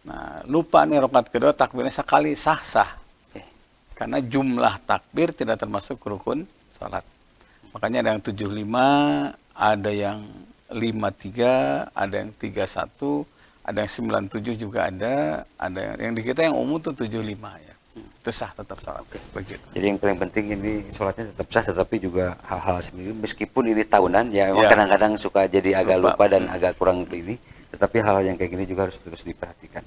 Nah, lupa nih rakaat kedua takbirnya sekali sah-sah. Karena jumlah takbir tidak termasuk rukun salat. Makanya ada yang 75, ada yang 53, ada yang 31, ada yang 97 juga ada yang di kita yang umum tuh 75 ya. Itu sah tetap salat. Begitu. Jadi yang paling penting ini sholatnya tetap sah, tetapi juga hal-hal seperti ini, meskipun ini tahunan ya, Ya. kadang-kadang suka jadi agak lupa dan agak kurang ini, tetapi hal-hal yang kayak gini juga harus terus diperhatikan.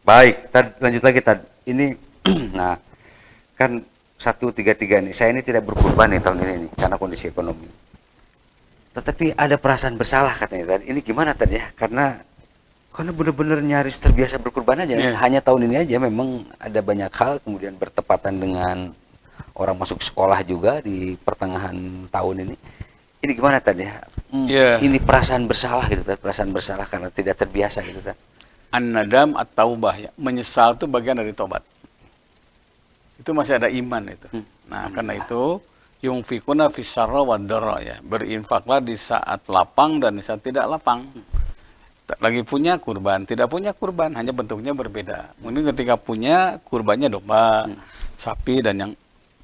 Baik, lanjut lagi ini nah kan 133 nih, saya ini tidak berkurban nih tahun ini nih, karena kondisi ekonomi. Tetapi ada perasaan bersalah katanya tadi. Ini gimana tadi ya? Karena benar-benar nyaris terbiasa berkurban aja. Yeah. Hanya tahun ini aja memang ada banyak hal, kemudian bertepatan dengan orang masuk sekolah juga di pertengahan tahun ini. Ini gimana tadi ya? Yeah. Ini perasaan bersalah gitu tadi, perasaan bersalah karena tidak terbiasa gitu tadi. An-nadam at-taubah ya. Menyesal itu bagian dari tobat. Itu masih ada iman itu. Nah, karena itu yungfikuna fis-sarra wad-dharra ya. Berinfaklah di saat lapang dan di saat tidak lapang. Lagi punya kurban, tidak punya kurban, hanya bentuknya berbeda. Mungkin ketika punya kurbannya domba, sapi dan yang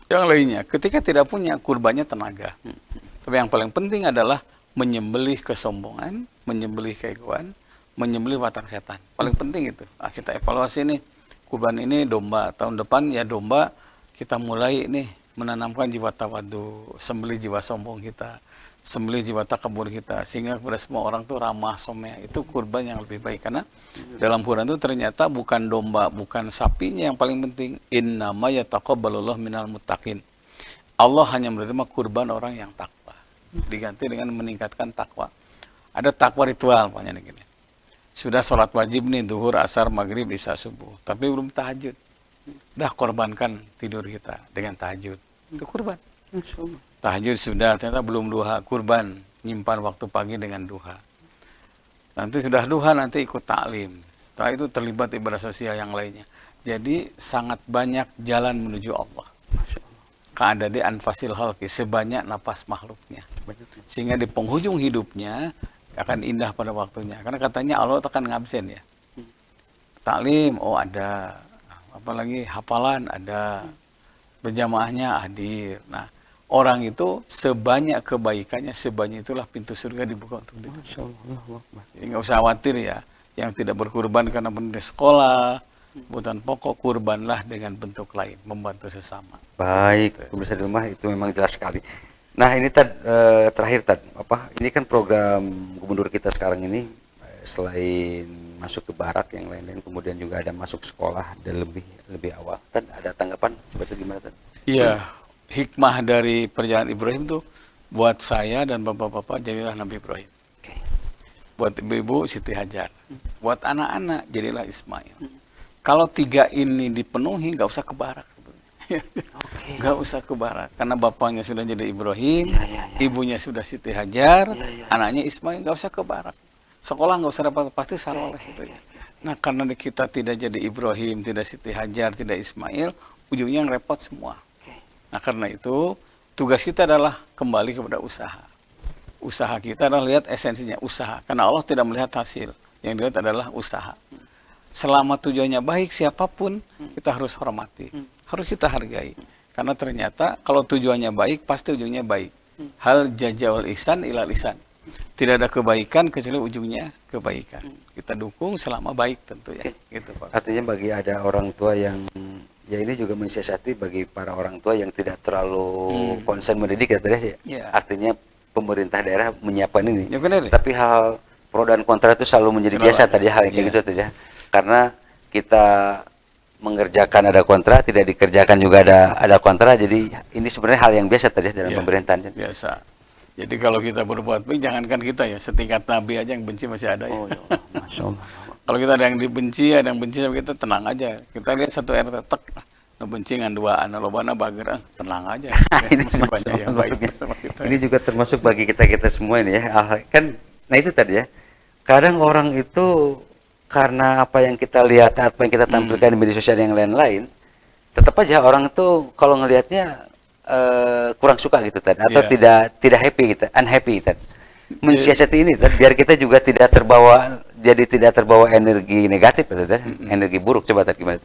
lainnya. Ketika tidak punya kurbannya tenaga. Tapi yang paling penting adalah menyembelih kesombongan, menyembelih keegoan, menyembelih watak setan. Paling penting itu. Nah, kita evaluasi nih, kurban ini domba, tahun depan ya domba, kita mulai nih menanamkan jiwa tawadu, sembelih jiwa sombong kita, sembelih jiwa takabur kita, sehingga kepada semua orang tuh ramah somea. Itu kurban yang lebih baik, karena dalam Quran itu ternyata bukan domba, bukan sapinya yang paling penting. Innama yataqabbalullahu minal muttaqin. Allah hanya menerima kurban orang yang takwa, diganti dengan meningkatkan takwa. Ada takwa ritual, pokoknya gini. Sudah sholat wajib nih, duhur, asar, maghrib, isya, subuh, tapi belum tahajud. Dah korbankan tidur kita dengan tahajud. Itu kurban. Tahajud sudah, ternyata belum duha, kurban. Nyimpan waktu pagi dengan duha. Nanti sudah duha, nanti ikut taklim. Setelah itu terlibat ibadah sosial yang lainnya. Jadi sangat banyak jalan menuju Allah. Keadaan anfasil halki, sebanyak napas makhluknya. Sehingga di penghujung hidupnya akan indah pada waktunya. Karena katanya Allah akan ngabsen ya. Taklim, oh ada. Apalagi hafalan ada. Berjamaahnya hadir. Nah, orang itu sebanyak kebaikannya, sebanyak itulah pintu surga dibuka untuk dia. Jadi nggak usah khawatir ya. Yang tidak berkurban karena benar sekolah, kebutuhan pokok, kurbanlah dengan bentuk lain, membantu sesama. Baik, pemirsa di rumah itu memang jelas sekali. Nah ini terakhir ini kan program gubernur kita sekarang ini selain masuk ke barak yang lain-lain, kemudian juga ada masuk sekolah dan lebih awal. Ada tanggapan coba itu gimana Tad? Iya, hikmah dari perjalanan Ibrahim tuh buat saya dan bapak-bapak jadilah Nabi Ibrahim. Okay. Buat ibu-ibu Siti Hajar. Buat anak-anak jadilah Ismail. Kalau 3 ini dipenuhi nggak usah ke barak. Nggak usah ke barak, karena bapaknya sudah jadi Ibrahim, ibunya sudah Siti Hajar, anaknya Ismail, nggak usah ke barak. Sekolah nggak usah dapat pasti saleh gitu ya. Nah karena kita tidak jadi Ibrahim, tidak Siti Hajar, tidak Ismail, ujungnya yang repot semua. Nah karena itu tugas kita adalah kembali kepada usaha. Usaha kita adalah lihat esensinya usaha. Karena Allah tidak melihat hasil, yang dilihat adalah usaha. Selama tujuannya baik siapapun kita harus hormati, harus kita hargai. Karena ternyata kalau tujuannya baik pasti ujungnya baik. Hal jazawal ihsan ilal ihsan. Tidak ada kebaikan kecuali ujungnya kebaikan. Kita dukung selama baik tentu ya. Gitu, Pak. Artinya bagi ada orang tua yang ya ini juga mensiasati bagi para orang tua yang tidak terlalu konsen mendidik ya tadi ya. Ya. Artinya pemerintah daerah menyiapkan ini. Ya benar ya. Tapi hal pro dan kontra itu selalu menjadi Selalu biasa ada. tadi hal yang kayak Ya. gitu tadi ya. Karena kita mengerjakan ada kontra, tidak dikerjakan juga ada kontra. Jadi ini sebenarnya hal yang biasa tadi dalam Ya, pemerintahan. biasa. Jadi kalau kita berbuat baik, jangankan kita ya, setingkat Nabi aja yang benci masih ada ya. Oh ya Allah, Masya Allah. Kalau kita ada yang dibenci, ada yang benci sama kita, tenang aja. Kita lihat satu RT, tek, nu benci ngan duaan, lobana bager, tenang aja. Ini Masih Masya banyak yang Allah, baik luar biasa. sama kita. Ini juga termasuk bagi kita semua ini ya. Kan, nah itu tadi ya. Kadang orang itu karena apa yang kita lihat, apa yang kita tampilkan di media sosial yang lain-lain, tetap aja orang itu kalau ngelihatnya kurang suka gitu tadi, atau Iya. tidak happy gitu, unhappy tadi. Mensiasati ini tadi, biar kita juga tidak terbawa, jadi tidak terbawa energi negatif tadi, energi buruk. Coba tadi gimana?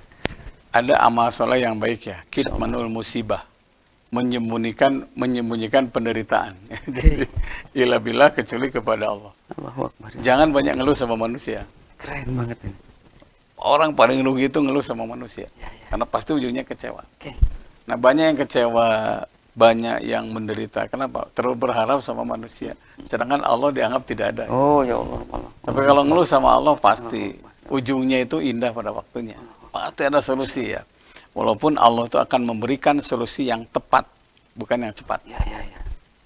Ada amal soleh yang baik ya, kitmanul musibah, menyembunyikan penderitaan. Jadi ila bila kecuali kepada Allah. Allahu Akbar. Jangan banyak ngeluh sama manusia. Keren banget ini. Orang paling rugi itu ngeluh sama manusia, karena pasti ujungnya kecewa. Oke. Nah banyak yang kecewa, banyak yang menderita. Kenapa? Terlalu berharap sama manusia. Sedangkan Allah dianggap tidak ada. Oh ya Allah. Tapi kalau ngeluh sama Allah pasti ujungnya itu indah pada waktunya. Pasti ada solusi ya. Walaupun Allah itu akan memberikan solusi yang tepat, bukan yang cepat. Ya.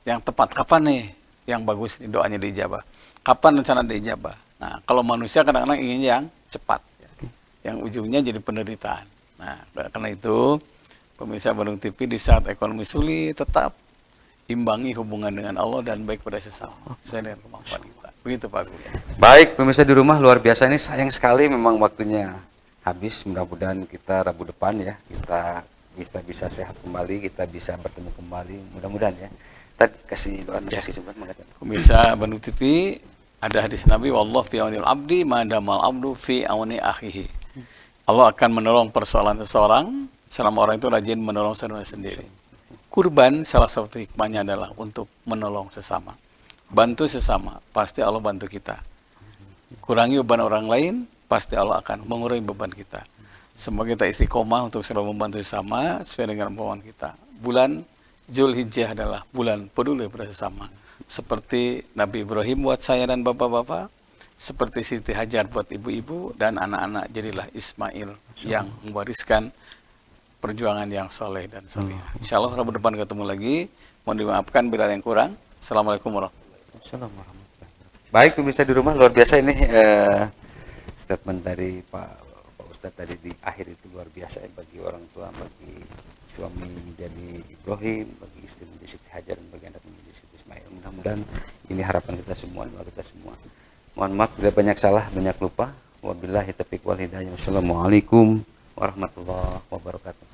Yang tepat kapan nih? Yang bagus nih doanya diijabah. Kapan rencana diijabah? Nah kalau manusia kadang-kadang ingin yang cepat, ya. Yang ujungnya jadi penderitaan. Nah karena itu pemirsa Bandung TV di saat ekonomi sulit tetap imbangi hubungan dengan Allah dan baik pada sesama sesuai dengan kemampuan kita. Begitu Pak Guru. Baik, pemirsa di rumah, luar biasa ini, sayang sekali memang waktunya habis. Mudah-mudahan kita Rabu depan ya, kita bisa sehat kembali, kita bisa bertemu kembali, mudah-mudahan ya. Tadi kasih doa, kasih sempat mengatakan. Pemirsa Bandung TV, ada hadis Nabi, wallahu fi aunil abdi madamal abdu fi auni akhihi. Allah akan menolong persoalan seseorang selama orang itu rajin menolong saudaranya sendiri. Kurban salah satu hikmahnya adalah untuk menolong sesama. Bantu sesama, pasti Allah bantu kita. Kurangi beban orang lain, pasti Allah akan mengurangi beban kita. Semoga kita istiqomah untuk selalu membantu sesama sesuai dengan kemauan kita. Bulan Zulhijjah adalah bulan peduli pada sesama. Seperti Nabi Ibrahim buat saya dan bapak-bapak, seperti Siti Hajar buat ibu-ibu, dan anak-anak jadilah Ismail yang mewariskan perjuangan yang soleh dan soleh. Insya Allah Rabu depan ketemu lagi. Mohon dimaafkan bila yang kurang. Assalamualaikum warahmatullahi Assalamualaikum. Baik, pemirsa di rumah, luar biasa ini statement dari Pak Ustadz tadi di akhir itu luar biasa ya, bagi orang tua, bagi suami menjadi Ibrahim, bagi istri menjadi Siti Hajar, dan bagi anak menjadi Siti Ismail. Mudah-mudahan ini harapan kita semua, doa kita semua. Mohon maaf bila banyak salah, banyak lupa. Wabillahi taufiq wal hidayah. Wassalamualaikum warahmatullahi wabarakatuh.